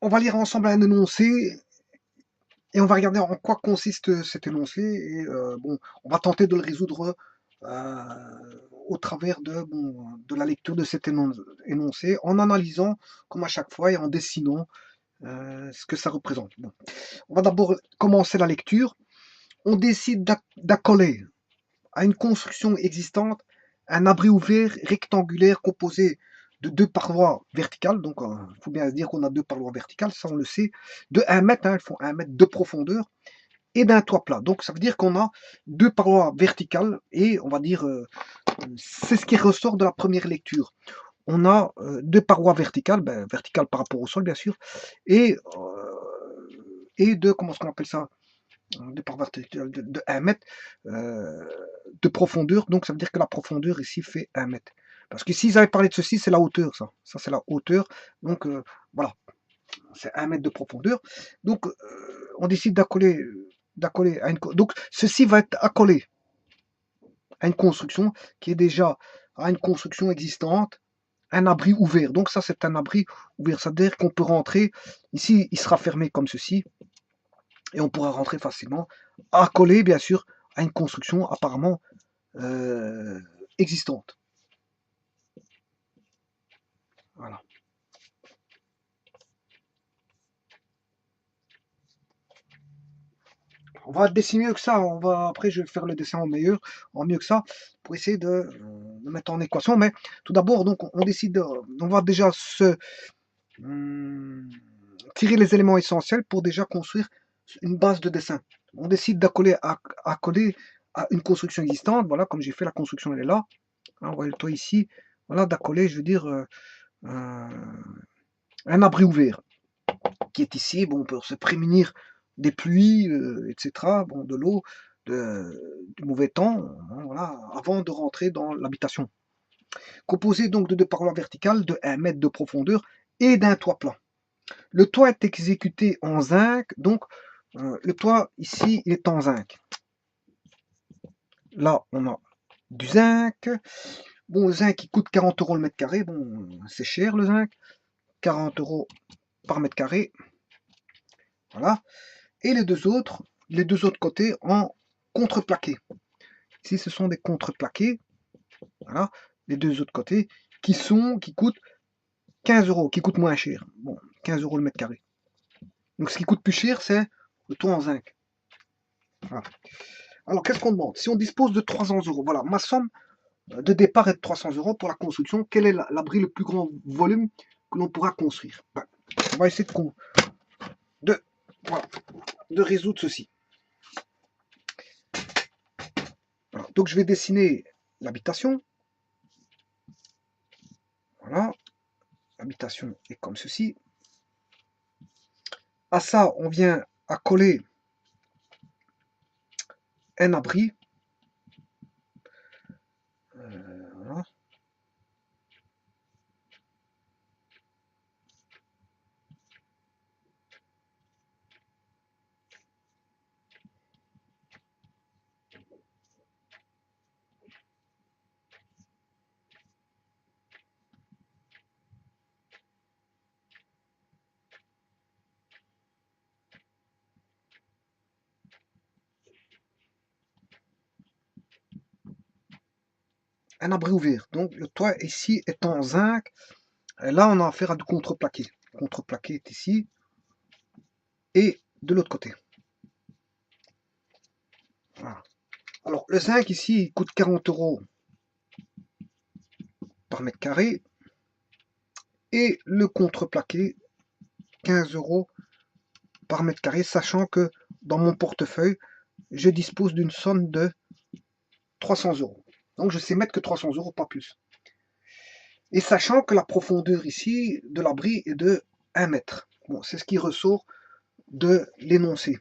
On va lire ensemble un énoncé et on va regarder en quoi consiste cet énoncé. Et bon, on va tenter de le résoudre au travers de la lecture de cet énoncé, en analysant, comme à chaque fois, et en dessinant ce que ça représente. Bon. On va d'abord commencer la lecture. On décide d'accoler à une construction existante un abri ouvert rectangulaire composé de deux parois verticales. Donc, il faut bien se dire qu'on a deux parois verticales, ça on le sait, de 1 mètre, elles font 1 mètre de profondeur, et d'un toit plat. Donc, ça veut dire qu'on a deux parois verticales, et on va dire, c'est ce qui ressort de la première lecture. On a deux parois verticales, verticales par rapport au sol, bien sûr, et de, comment est-ce qu'on appelle ça, de par verticale de 1 mètre de profondeur. Donc ça veut dire que la profondeur ici fait 1 mètre. Parce que s'ils avaient parlé de ceci, c'est la hauteur, ça. Ça, c'est la hauteur. Donc voilà, c'est 1 mètre de profondeur. Donc on décide d'accoler à une. Donc ceci va être accolé à une construction qui est déjà à une construction existante, un abri ouvert. Donc ça, c'est un abri ouvert. Ça veut dire qu'on peut rentrer. Ici, il sera fermé comme ceci. Et on pourra rentrer facilement, accolé bien sûr à une construction apparemment existante. Voilà. On va dessiner mieux que ça. Après, je vais faire le dessin en mieux que ça, pour essayer de mettre en équation. Mais tout d'abord, donc, on décide, on va déjà tirer les éléments essentiels pour déjà construire une base de dessin. On décide d'accoler à une construction existante. Voilà, comme j'ai fait, la construction elle est là. Hein, on voit le toit ici. Voilà, d'accoler, je veux dire, un abri ouvert qui est ici. Bon, on peut se prémunir des pluies, etc., bon, de l'eau, du mauvais temps, hein, voilà, avant de rentrer dans l'habitation. Composé donc de deux parois verticales de 1 mètre de profondeur et d'un toit plat. Le toit est exécuté en zinc, donc le toit ici il est en zinc. Là, on a du zinc. Bon, le zinc il coûte 40 € le mètre carré. Bon, c'est cher le zinc. 40 € par mètre carré. Voilà. Et les deux autres côtés en contreplaqué. Ici, ce sont des contreplaqués. Voilà. Les deux autres côtés qui coûtent 15 €, qui coûtent moins cher. Bon, 15 € le mètre carré. Donc, ce qui coûte plus cher, c'est le toit en zinc. Voilà. Alors, qu'est-ce qu'on demande? Si on dispose de 300 €, voilà, ma somme de départ est de 300 € pour la construction. Quel est l'abri le plus grand volume que l'on pourra construire? On va essayer de résoudre ceci. Voilà. Donc, je vais dessiner l'habitation. Voilà. L'habitation est comme ceci. À ça, on vient accoler un abri. Voilà. Un abri ouvert. Donc le toit ici est en zinc. Et là, on a affaire à du contreplaqué. Le contreplaqué est ici et de l'autre côté. Voilà. Alors le zinc ici il coûte 40 € par mètre carré et le contreplaqué 15 € par mètre carré, sachant que dans mon portefeuille, je dispose d'une somme de 300 €. Donc je sais mettre que 300 €, pas plus. Et sachant que la profondeur ici de l'abri est de 1 mètre. Bon, c'est ce qui ressort de l'énoncé.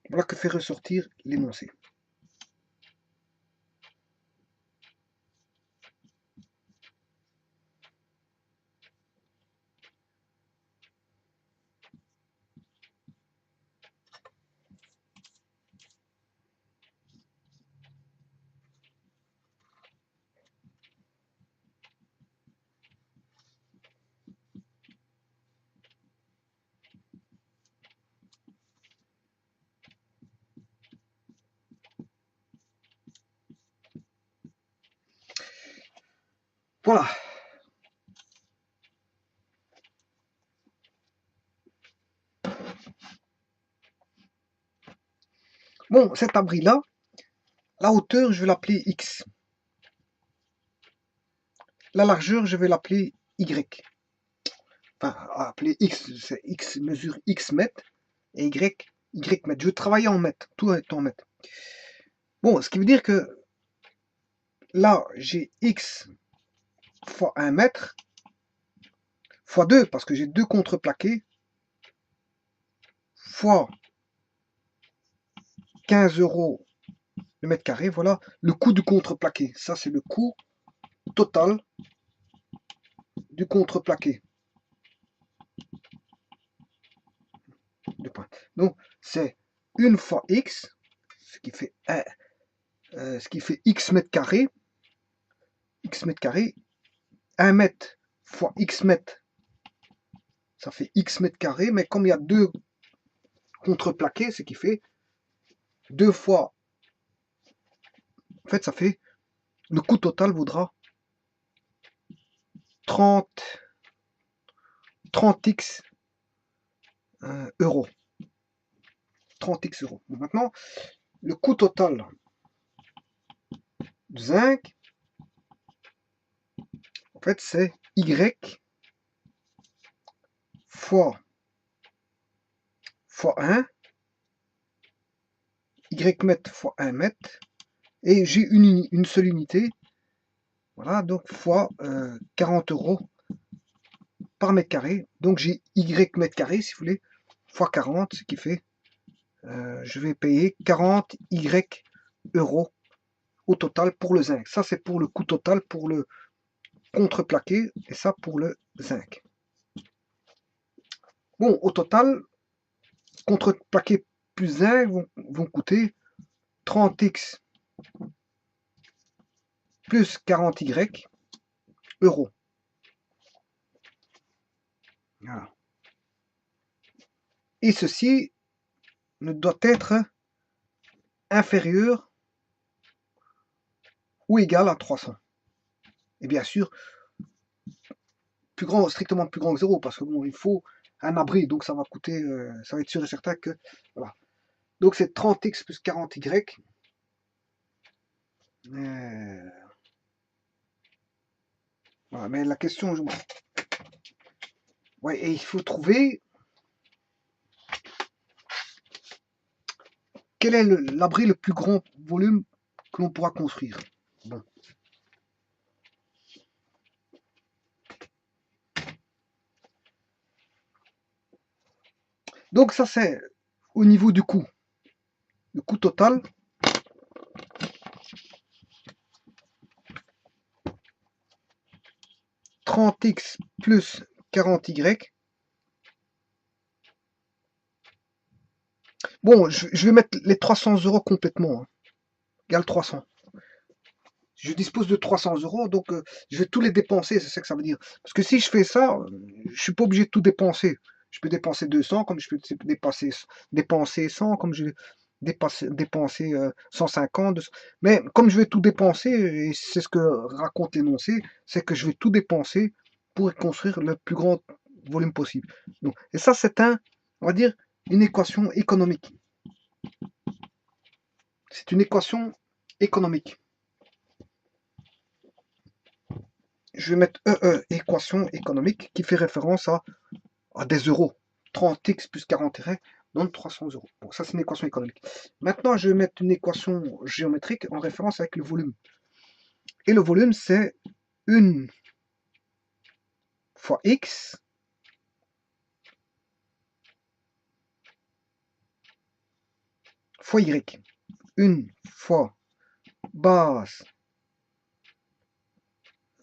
Voilà que fait ressortir l'énoncé. Voilà. Bon, cet abri-là, la hauteur, je vais l'appeler X. La largeur, je vais l'appeler Y. Enfin, appeler X, c'est X mesure X mètres et Y mètres. Je vais travailler en mètres, tout est en mètres. Bon, ce qui veut dire que là, j'ai X fois 1 mètre, fois 2, parce que j'ai deux contreplaqués, fois 15 € le mètre carré. Voilà le coût du contreplaqué. Ça, c'est le coût total du contreplaqué. Donc, c'est 1 fois X, ce qui fait X mètres carrés. X mètres carrés. 1 mètre fois X mètres, ça fait X mètres carrés. Mais comme il y a deux contreplaqués, ce qui fait 2 fois. En fait, ça fait. Le coût total vaudra 30x euros. 30x euros. Donc maintenant, le coût total du zinc, en fait, c'est Y fois 1, Y mètre fois 1 mètre, et j'ai une seule unité, voilà, donc fois 40 € par mètre carré. Donc j'ai Y mètre carré, si vous voulez, fois 40, ce qui fait, je vais payer 40 Y euros au total pour le zinc. Ça, c'est pour le coût total pour le contreplaqué, et ça pour le zinc. Bon, au total, contreplaqué plus zinc vont coûter 30x plus 40Y euros. Voilà. Et ceci ne doit être inférieur ou égal à 300. Et bien sûr, strictement plus grand que 0, parce que bon, il faut un abri, donc ça va coûter, ça va être sûr et certain que, voilà. Donc c'est 30x plus 40Y. Voilà, mais la question, ouais, et il faut trouver quel est l'abri le plus grand volume que l'on pourra construire. Bon. Donc ça, c'est au niveau du coût. Le coût total. « 30x plus 40y ». Bon, je vais mettre les 300 € complètement. Hein. Égale 300. Je dispose de 300 €, donc je vais tous les dépenser, c'est ça que ça veut dire. Parce que si je fais ça, je suis pas obligé de tout dépenser. Je peux dépenser 200, comme je peux dépenser 100, comme je vais dépenser 150. Mais comme je vais tout dépenser, et c'est ce que raconte l'énoncé, c'est que je vais tout dépenser pour construire le plus grand volume possible. Donc, et ça, c'est on va dire, une équation économique. C'est une équation économique. Je vais mettre équation économique qui fait référence à des euros. 30x plus 40y donne 300 €. Bon, ça c'est une équation économique. Maintenant, je vais mettre une équation géométrique en référence avec le volume. Et le volume, c'est 1 fois x fois y. 1 fois base,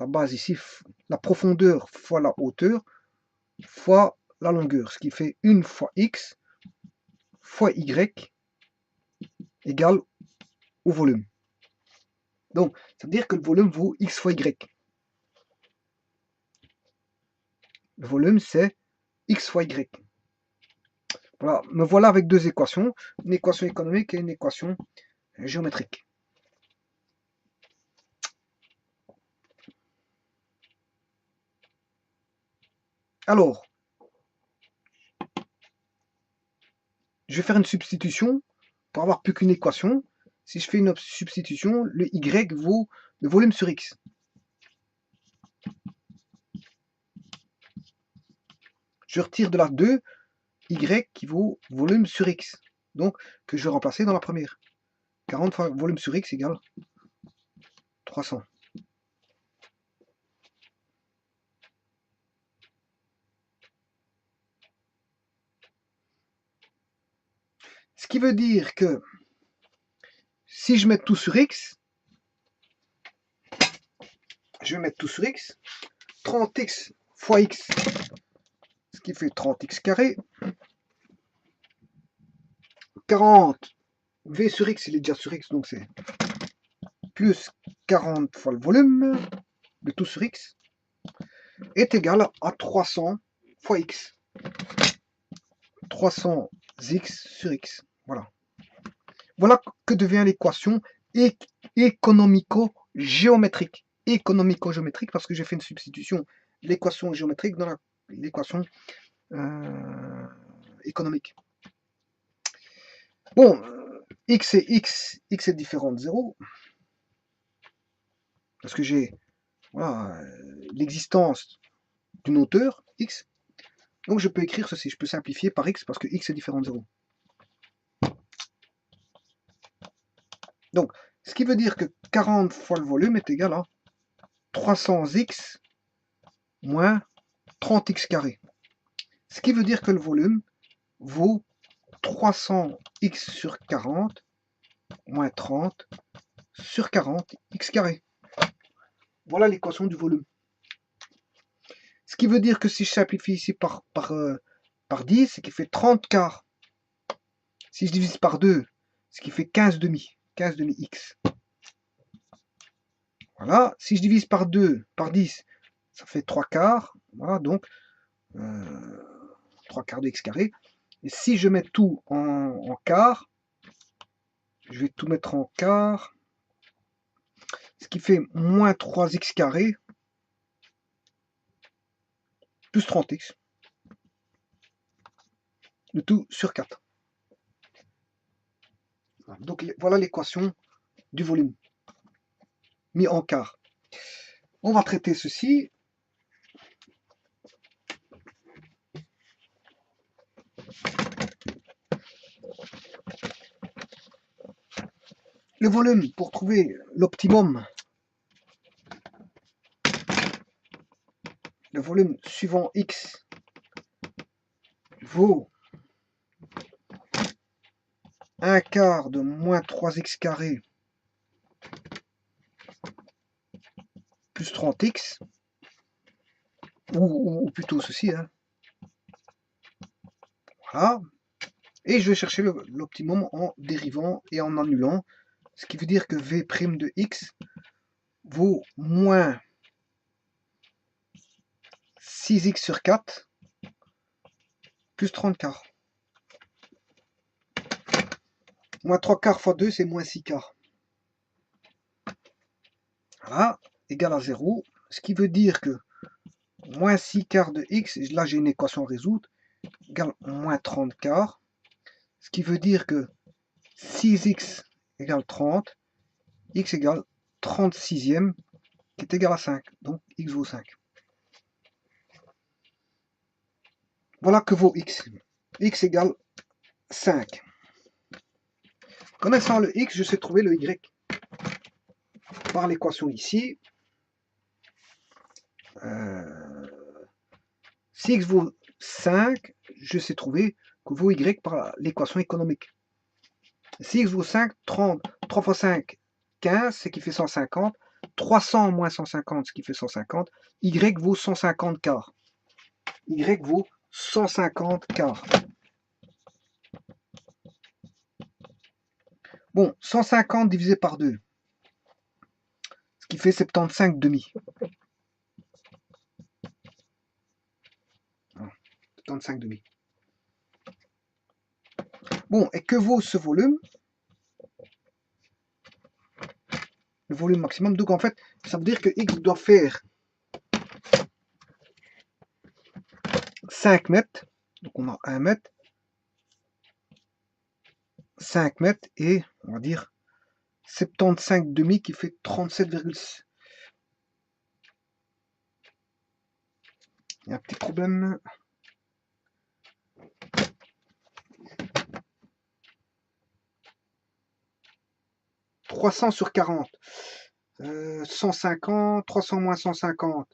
la base ici, la profondeur fois la hauteur, fois la longueur, ce qui fait 1 fois x fois y égale au volume. Donc, ça veut dire que le volume vaut x fois y. Le volume, c'est x fois y. Voilà, me voilà avec deux équations, une équation économique et une équation géométrique. Alors, je vais faire une substitution pour avoir plus qu'une équation. Si je fais une substitution, le y vaut le volume sur x. Je retire de la 2 y qui vaut volume sur x. Donc, que je vais remplacer dans la première. 40 fois volume sur x égale 300. Ce qui veut dire que si je mets tout sur x, je vais mettre tout sur x, 30x fois x, ce qui fait 30x carré, 40 v sur x, il est déjà sur x, donc c'est plus 40 fois le volume de tout sur x, est égal à 300 fois x. 300x sur x. Voilà. Voilà que devient l'équation économico-géométrique. Économico-géométrique parce que j'ai fait une substitution de l'équation géométrique dans l'équation économique. Bon, x est différent de 0 parce que j'ai voilà, l'existence d'une hauteur x. Donc je peux écrire ceci, je peux simplifier par x parce que x est différent de 0. Donc, ce qui veut dire que 40 fois le volume est égal à 300x moins 30x carré. Ce qui veut dire que le volume vaut 300x sur 40 moins 30 sur 40x carré. Voilà l'équation du volume. Ce qui veut dire que si je simplifie ici par 10, c'est qui fait 30 quarts. Si je divise par 2, ce qui fait 15 demi x. Voilà, si je divise par 2, par 10, ça fait 3 quarts. Voilà, donc 3 quarts de x carré. Et si je mets tout en quart, je vais tout mettre en quart, ce qui fait moins 3x carré plus 30x. Le tout sur 4. Donc voilà l'équation du volume mis en quart. On va traiter ceci. Le volume, pour trouver l'optimum, le volume suivant x vaut 1 quart de moins 3x carré plus 30x, ou plutôt ceci, hein. Voilà. Et je vais chercher l'optimum en dérivant et en annulant, ce qui veut dire que v' de x vaut moins 6x sur 4 plus 30 quarts. Moins 3 quarts fois 2, c'est moins 6 quarts. Voilà, égal à 0. Ce qui veut dire que moins 6 quarts de x, là j'ai une équation à résoudre, égale moins 30 quarts. Ce qui veut dire que 6x égale 30, x égale 36e, qui est égal à 5. Donc x vaut 5. Voilà que vaut x. X égale 5. Connaissant le x, je sais trouver le y. Par l'équation ici, si x vaut 5, je sais trouver que vaut y par l'équation économique. Si x vaut 5, 30, 3 fois 5, 15, ce qui fait 150. 300 moins 150, ce qui fait 150. Y vaut 150 quarts. Y vaut 150 quarts. Bon, 150 divisé par 2, ce qui fait 75 demi. 75 demi. Bon, et que vaut ce volume? Le volume maximum. Donc en fait, ça veut dire que x doit faire 5 mètres. Donc on a 1 mètre, 5 mètres et on va dire 75,5 qui fait 37,6. Il y a un petit problème. 300 sur 40. 150, 300 moins 150.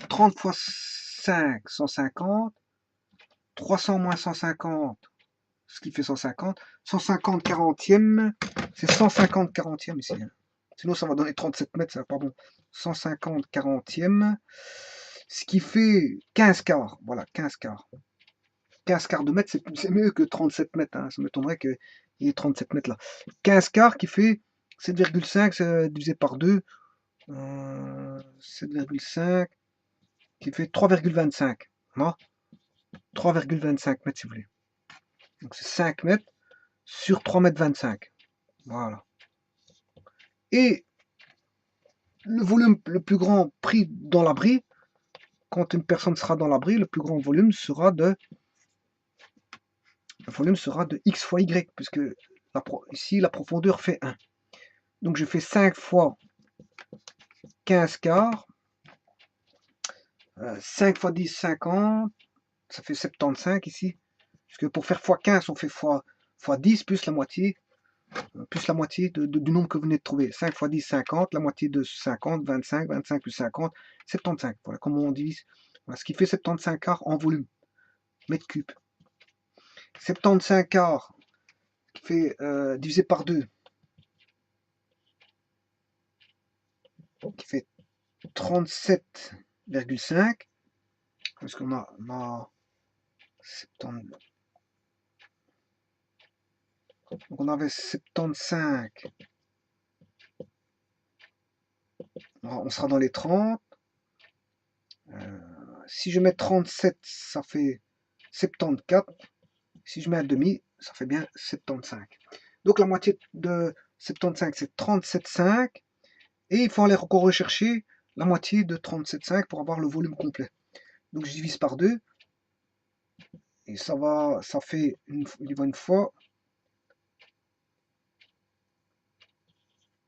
30 fois 5, 150. 300 moins 150, ce qui fait 150. 150 quarantième, c'est 150 quarantième ici. Sinon, ça va donner 37 mètres, ça va pas bon. 150 quarantième, ce qui fait 15 quarts. Voilà, 15 quarts. 15 quarts de mètre, c'est mieux que 37 mètres. Hein. Ça m'étonnerait qu'il y ait 37 mètres là. 15 quarts qui fait 7,5 divisé par 2. 7,5 qui fait 3,25. Non 3,25 mètres si vous voulez. Donc c'est 5 mètres sur 3 mètres 25. Voilà. Et le volume le plus grand pris dans l'abri, quand une personne sera dans l'abri, le plus grand volume sera de x fois y, puisque ici la profondeur fait 1. Donc je fais 5 fois 15 quarts, 5 fois 10, 50, ça fait 75 ici. Puisque pour faire fois 15, on fait fois 10 plus la moitié du nombre que vous venez de trouver. 5 fois 10, 50, la moitié de 50, 25, 25 plus 50, 75. Voilà comment on divise. Voilà ce qui fait 75 quarts en volume, mètre cube. 75 quarts qui fait divisé par 2, qui fait 37,5. Parce qu'on a 70. Donc on avait 75. On sera dans les 30. Si je mets 37, ça fait 74. Si je mets un demi, ça fait bien 75. Donc la moitié de 75, c'est 37,5. Et il faut aller encore rechercher la moitié de 37,5 pour avoir le volume complet. Donc je divise par 2. Et ça fait une fois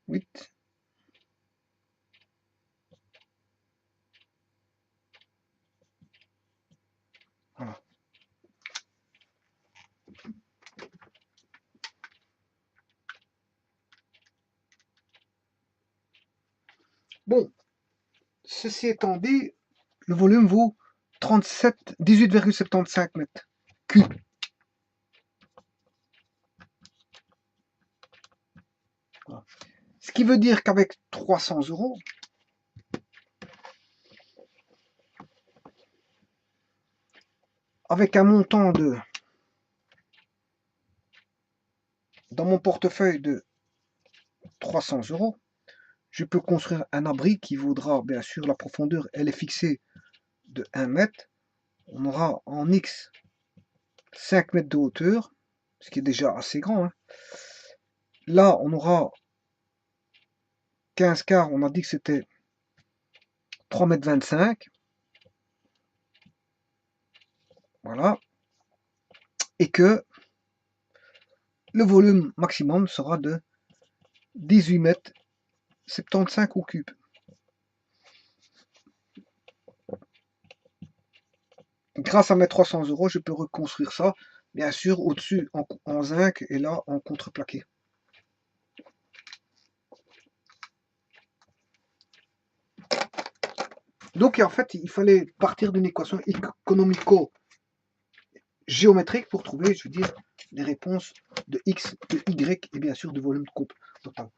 8. Voilà. Bon, ceci étant dit, le volume vaut 18,75 mètres cubes. Voilà. Ce qui veut dire qu'avec 300 €, avec un montant dans mon portefeuille de 300 €, je peux construire un abri qui vaudra, bien sûr, la profondeur, elle est fixée de 1 mètre. On aura en X 5 mètres de hauteur, ce qui est déjà assez grand. Hein. Là, on aura 15 quarts, on a dit que c'était 3 mètres 25. Voilà. Et que le volume maximum sera de 18 mètres 75 au cube. Grâce à mes 300 €, je peux reconstruire ça, bien sûr, au-dessus en zinc et là en contreplaqué. Donc en fait, il fallait partir d'une équation économico-géométrique pour trouver, je veux dire, les réponses de x, de y et bien sûr du volume total.